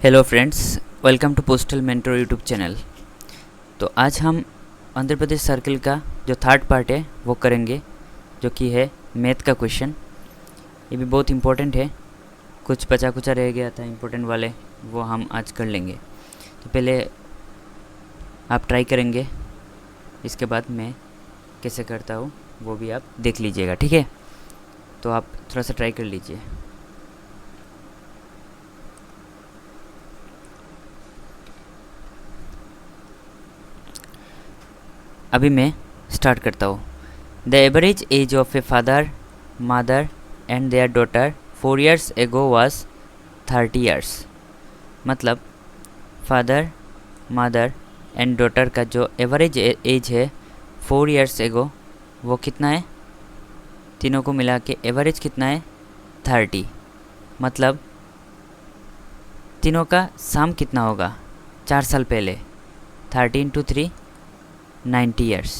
Hello friends, welcome to postal mentor YouTube channel. तो आज हम आंध्र प्रदेश सर्कल का जो थर्ड पार्ट है वो करेंगे, जो कि है मैथ का क्वेश्चन। ये भी बहुत इम्पोर्टेंट है, कुछ बचा कुचा रह गया था इम्पोर्टेंट वाले, वो हम आज कर लेंगे। तो पहले आप ट्राई करेंगे, इसके बाद मैं कैसे करता हूँ वो भी आप देख लीजिएगा, ठीक है। तो आप थोड़ा सा ट्राई कर लीजिए। अभी मैं स्टार्ट करता हूँ। The average age of a father, mother and there daughter 4 years ago was 30 years। मतलब फादर, मदर एंड डॉटर का जो एवरेज एज है 4 years एगो, वो कितना है? तीनों को मिला के एवरेज कितना है? 30। मतलब तीनों का सम कितना होगा 4 साल पहले? 30 × 3 90 years,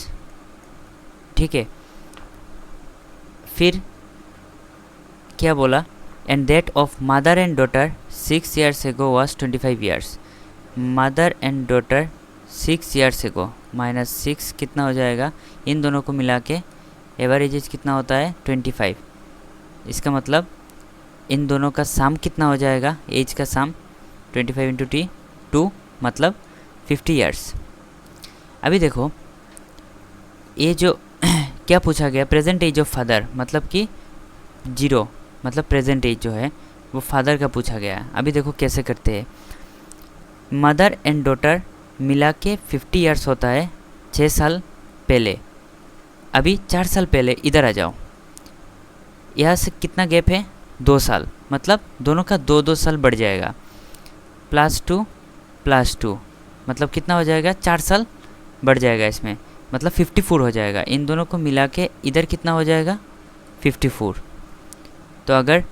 ठीक है। फिर क्या बोला? And that of mother and daughter 6 years ago was 25 years। Mother and daughter 6 years एगो -6 कितना हो जाएगा? इन दोनों को मिला के एवरेज एज कितना होता है? 25। इसका मतलब इन दोनों का सम कितना हो जाएगा? एज का सम 25 × 2 मतलब 50 years। अभी देखो, ये जो क्या पूछा गया, प्रेजेंट एज ऑफ फादर, मतलब कि 0, मतलब प्रेजेंट एज जो है वो फादर का पूछा गया है। अभी देखो कैसे करते हैं। मदर एंड डॉटर मिला के 50 years होता है 6 साल पहले। अभी 4 साल पहले इधर आ जाओ, यहाँ से कितना गैप है? 2 साल, मतलब दोनों का 2-2 साल बढ़ जाएगा। +2 +2 मतलब कितना हो जाएगा? 4 साल बढ़ जाएगा इसमें, मतलब 54 हो जाएगा। इन दोनों को मिला के इधर कितना हो जाएगा? 54। तो अगर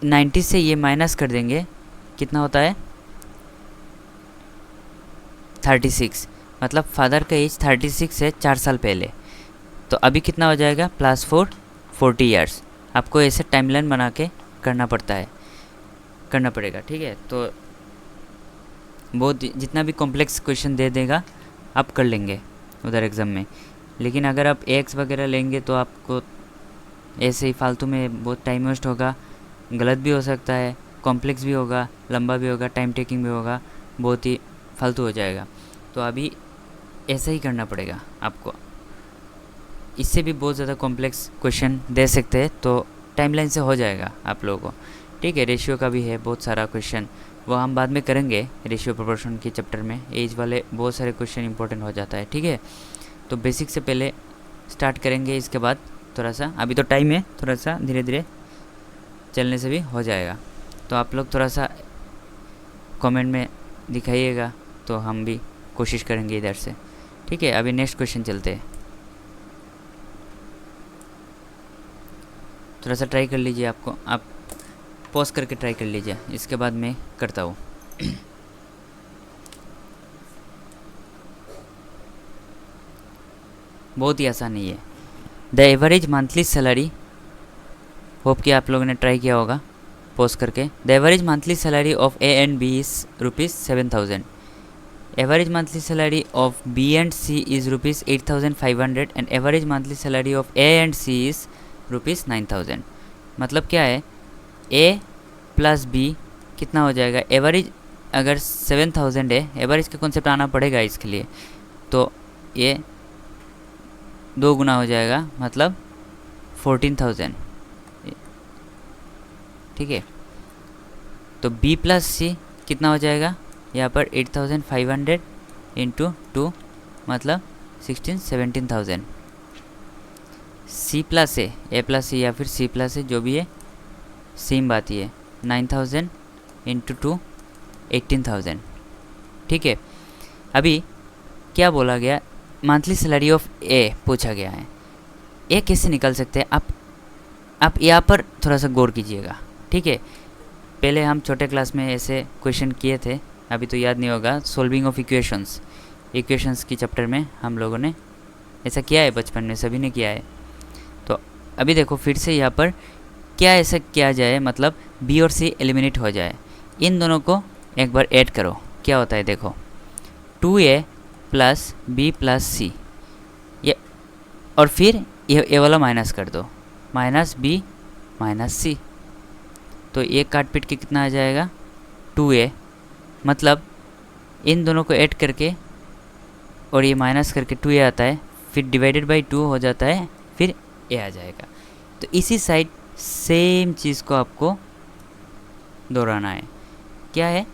90 से ये माइनस कर देंगे, कितना होता है? 36। मतलब फादर का एज 36 है 4 साल पहले। तो अभी कितना हो जाएगा? +4 40 years। आपको ऐसे टाइमलाइन बना के करना पड़ेगा, ठीक है। तो बहुत जितना भी कॉम्प्लेक्स क्वेश्चन दे देगा आप कर लेंगे उधर एग्ज़ाम में। लेकिन अगर आप एक्स वगैरह लेंगे तो आपको ऐसे ही फालतू में बहुत टाइम वेस्ट होगा, गलत भी हो सकता है, कॉम्प्लेक्स भी होगा, लंबा भी होगा, टाइम टेकिंग भी होगा, बहुत ही फालतू हो जाएगा। तो अभी ऐसा ही करना पड़ेगा आपको। इससे भी बहुत ज़्यादा कॉम्प्लेक्स क्वेश्चन दे सकते हैं, तो टाइमलाइन से हो जाएगा आप लोगों को, ठीक है। रेशियो का भी है बहुत सारा क्वेश्चन, वो हम बाद में करेंगे। रेशियो प्रोपोर्शन के चैप्टर में एज वाले बहुत सारे क्वेश्चन इंपॉर्टेंट हो जाता है, ठीक है। तो बेसिक से पहले स्टार्ट करेंगे, इसके बाद थोड़ा सा अभी तो टाइम है, थोड़ा सा धीरे धीरे चलने से भी हो जाएगा। तो आप लोग थोड़ा सा कमेंट में दिखाइएगा, तो हम भी कोशिश करेंगे इधर से, ठीक है। अभी नेक्स्ट क्वेश्चन चलते हैं। थोड़ा सा ट्राई कर लीजिए, आप पॉज करके ट्राई कर लीजिए, इसके बाद मैं करता हूँ। बहुत ही आसान है ये। The average monthly salary, hope कि आप लोगों ने ट्राई किया होगा पॉज करके। The average monthly salary of A and B is ₹7,000। Average monthly salary of B and C is ₹8,500 and average monthly salary of A and C is ₹9,000। मतलब क्या है? ए प्लस बी कितना हो जाएगा? एवरेज अगर 7,000 है, एवरेज का कॉन्सेप्ट आना पड़ेगा इसके लिए, तो ये 2 गुना हो जाएगा, मतलब 14,000, ठीक है। तो बी प्लस सी कितना हो जाएगा यहाँ पर? 8,500 × 2 मतलब 17,000। सी प्लस ए प्लस सी या फिर सी प्लस ए, जो भी है सेम बात ही है। 9,000 × 2 18,000, ठीक है। अभी क्या बोला गया? मंथली सैलरी ऑफ ए पूछा गया है। ए कैसे निकल सकते हैं? आप यहाँ पर थोड़ा सा गौर कीजिएगा, ठीक है। पहले हम छोटे क्लास में ऐसे क्वेश्चन किए थे, अभी तो याद नहीं होगा। सोल्विंग ऑफ इक्वेशंस की चैप्टर में हम लोगों ने ऐसा किया है, बचपन में सभी ने किया है। तो अभी देखो फिर से यहाँ पर क्या ऐसा किया जाए, मतलब बी और सी एलिमिनेट हो जाए। इन दोनों को एक बार ऐड करो, क्या होता है देखो, 2a प्लस बी प्लस सी, ये और फिर ये वाला माइनस कर दो, माइनस बी माइनस सी, तो ये काट पीट के कितना आ जाएगा 2a, मतलब इन दोनों को ऐड करके और ये माइनस करके 2a आता है, फिर डिवाइडेड बाई 2 हो जाता है, फिर a आ जाएगा। तो इसी साइड सेम चीज़ को आपको दोहराना है। क्या है,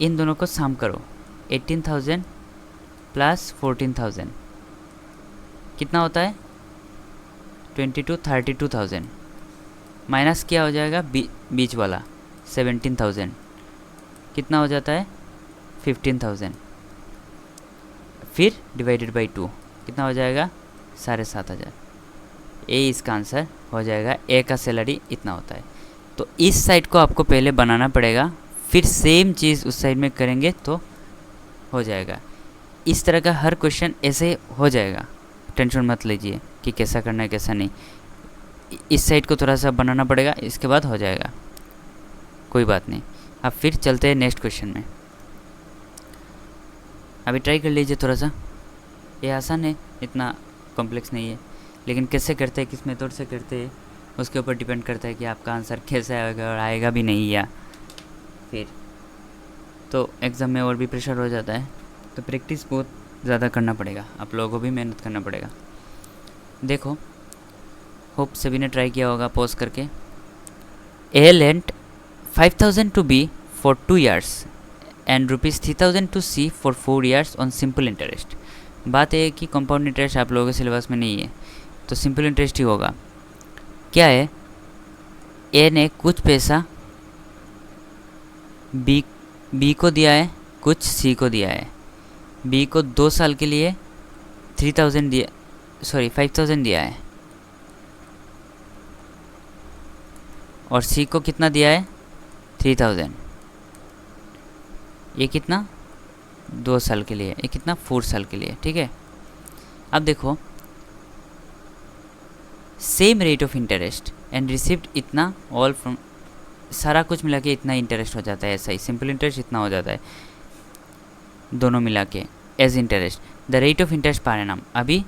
इन दोनों को सम करो, 18,000 प्लस 14,000 कितना होता है 32,000, माइनस क्या हो जाएगा बीच वाला 17,000 कितना हो जाता है 15,000, फिर डिवाइडेड बाई 2 कितना हो जाएगा 7,500। ए इसका आंसर हो जाएगा, ए का सैलरी इतना होता है। तो इस साइड को आपको पहले बनाना पड़ेगा, फिर सेम चीज़ उस साइड में करेंगे तो हो जाएगा। इस तरह का हर क्वेश्चन ऐसे हो जाएगा, टेंशन मत लीजिए कि कैसा करना है कैसा नहीं। इस साइड को थोड़ा सा बनाना पड़ेगा, इसके बाद हो जाएगा, कोई बात नहीं। अब फिर चलते हैं नेक्स्ट क्वेश्चन में। अभी ट्राई कर लीजिए थोड़ा सा, ये आसान है, इतना कॉम्प्लेक्स नहीं है, लेकिन कैसे करते हैं, किस मेथड से करते हैं, उसके ऊपर डिपेंड करता है कि आपका आंसर कैसा आएगा और आएगा भी नहीं, या फिर तो एग्ज़ाम में और भी प्रेशर हो जाता है। तो प्रैक्टिस बहुत ज़्यादा करना पड़ेगा, आप लोगों को भी मेहनत करना पड़ेगा। देखो, होप सभी ने ट्राई किया होगा पॉज करके। A lent 5,000 to B for 2 years and ₹3,000 to C for 4 years on simple interest. बात है कि कंपाउंड इंटरेस्ट आप लोगों के सिलेबस में नहीं है, तो सिंपल इंटरेस्ट ही होगा। क्या है, ए ने कुछ पैसा बी को दिया है, कुछ सी को दिया है। बी को 2 साल के लिए 5,000 दिया है, और सी को कितना दिया है 3,000। ये कितना 2 साल के लिए, ये कितना 4 साल के लिए, ठीक है। अब देखो, same rate of interest and receipt इतना, ऑल फ्रॉम, सारा कुछ मिला के इतना इंटरेस्ट हो जाता है, ऐसा ही सिंपल इंटरेस्ट इतना हो जाता है, दोनों मिला के as interest. The rate of interest पर एनम, अभी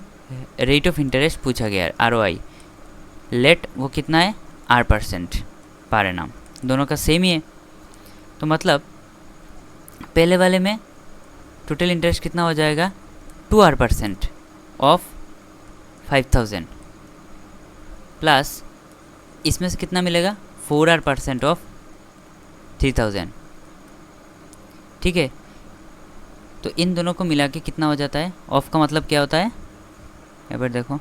रेट ऑफ इंटरेस्ट पूछा गया है, ROI लेट वो कितना है R% पर एनम, दोनों का सेम ही है। तो मतलब पहले वाले में टोटल इंटरेस्ट कितना हो जाएगा 2R% ऑफ 5,000, प्लस इसमें से कितना मिलेगा 4R% ऑफ 3,000, ठीक है। तो इन दोनों को मिला के कितना हो जाता है, ऑफ का मतलब क्या होता है, एक बार देखो,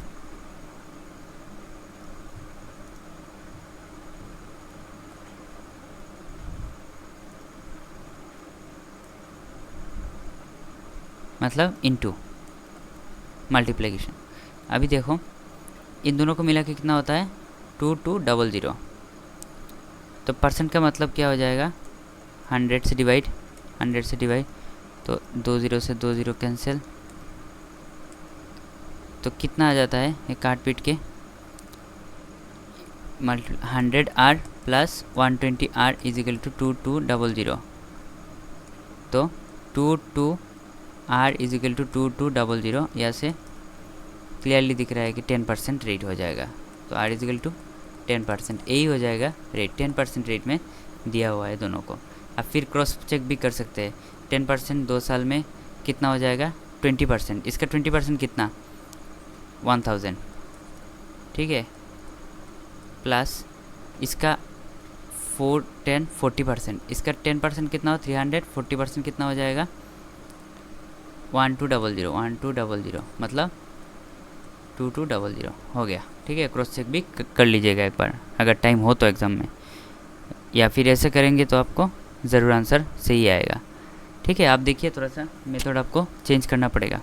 मतलब इनटू मल्टीप्लिकेशन। अभी देखो, इन दोनों को मिला के कितना होता है 2200, तो परसेंट का मतलब क्या हो जाएगा 100 से डिवाइड, तो 2 0 से 2 0 कैंसिल, तो कितना आ जाता है, ये काट पीट के 100R plus 120R is equal to 2200, तो 22R इज इक्वल टू 2200, यहाँ से क्लियरली दिख रहा है कि 10% रेट हो जाएगा, तो R इज इक्वल टू 10%, यही हो जाएगा रेट, 10% रेट में दिया हुआ है दोनों को। अब फिर क्रॉस चेक भी कर सकते हैं, 10% 2 साल में कितना हो जाएगा 20%, इसका 20% कितना 1,000, ठीक है, प्लस इसका 40%, इसका 10% कितना हो 300, 40% कितना हो जाएगा 1200, मतलब 2200 हो गया, ठीक है। क्रॉस चेक भी कर लीजिएगा एक बार अगर टाइम हो तो एग्ज़ाम में, या फिर ऐसे करेंगे तो आपको ज़रूर आंसर सही आएगा, ठीक है। आप देखिए, थोड़ा सा मेथड आपको चेंज करना पड़ेगा।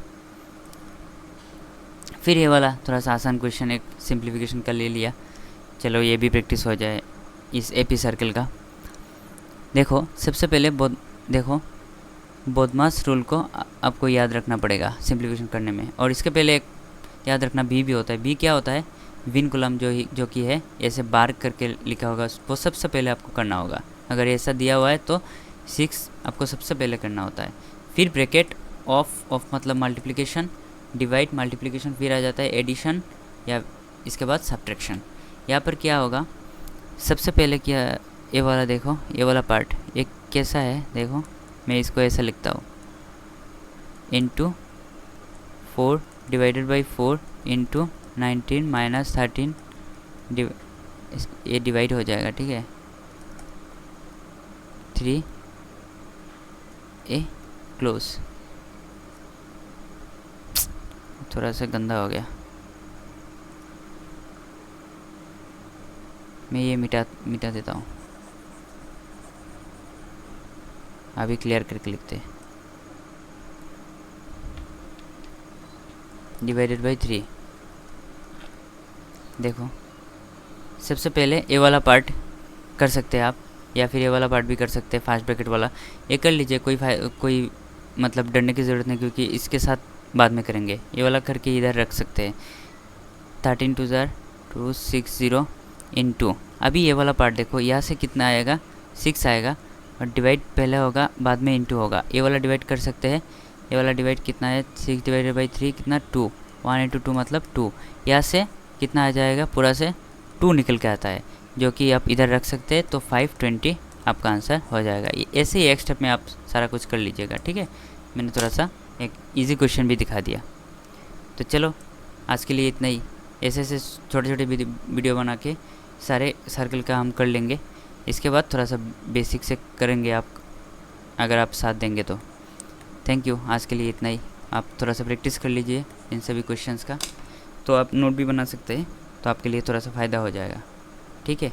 फिर ये वाला थोड़ा सा आसान क्वेश्चन एक सिंप्लीफिकेशन का ले लिया, चलो ये भी प्रैक्टिस हो जाए इस AP सर्कल का। देखो, सबसे पहले देखो बोधमास रूल को आपको याद रखना पड़ेगा सिंप्लीफिकेशन करने में, और इसके पहले एक याद रखना बी भी होता है। बी क्या होता है, विनकुलम जो कि है ऐसे बार करके लिखा होगा, वो सबसे पहले आपको करना होगा, अगर ऐसा दिया हुआ है तो 6 आपको सबसे पहले करना होता है। फिर ब्रैकेट ऑफ मतलब मल्टीप्लिकेशन, डिवाइड मल्टीप्लिकेशन, फिर आ जाता है एडिशन या इसके बाद सब्ट्रैक्शन। यहाँ पर क्या होगा, सबसे पहले क्या, ये वाला देखो, ये वाला पार्ट ये कैसा है देखो, मैं इसको ऐसा लिखता हूँ, into 4 divided by 4 into 19 minus 13, ये डिवाइड हो जाएगा, ठीक है, 3 ए क्लोज। थोड़ा सा गंदा हो गया, मैं ये मिटा देता हूँ, अभी क्लियर करके लिखते हैं, डिवाइडेड बाई 3। देखो सबसे पहले ए वाला पार्ट कर सकते हैं आप, या फिर ये वाला पार्ट भी कर सकते हैं, फास्ट ब्रैकेट वाला ये कर लीजिए, कोई मतलब डरने की ज़रूरत नहीं, क्योंकि इसके साथ बाद में करेंगे। ये वाला करके इधर रख सकते हैं, 13 2 260 इंटू, अभी ये वाला पार्ट देखो, यहाँ से कितना आएगा, 6 आएगा, और डिवाइड पहले होगा बाद में इंटू होगा। ये वाला डिवाइड कर सकते हैं, ये वाला डिवाइड कितना है, 6 डिवाइडेड बाई 3 कितना, 2, 1 इंटू 2 मतलब 2, यहाँ से कितना आ जाएगा, पूरा से 2 निकल के आता है, जो कि आप इधर रख सकते हैं, तो 520 आपका आंसर हो जाएगा। ऐसे ही एक स्टेप में आप सारा कुछ कर लीजिएगा, ठीक है। मैंने थोड़ा सा एक इजी क्वेश्चन भी दिखा दिया। तो चलो आज के लिए इतना ही, ऐसे ऐसे छोटे छोटे वीडियो बना के सारे सर्कल का हम कर लेंगे। इसके बाद थोड़ा सा बेसिक से करेंगे आप, अगर आप साथ देंगे तो। थैंक यू, आज के लिए इतना ही। आप थोड़ा सा प्रैक्टिस कर लीजिए इन सभी क्वेश्चंस का, तो आप नोट भी बना सकते हैं, तो आपके लिए थोड़ा सा फ़ायदा हो जाएगा, ठीक है।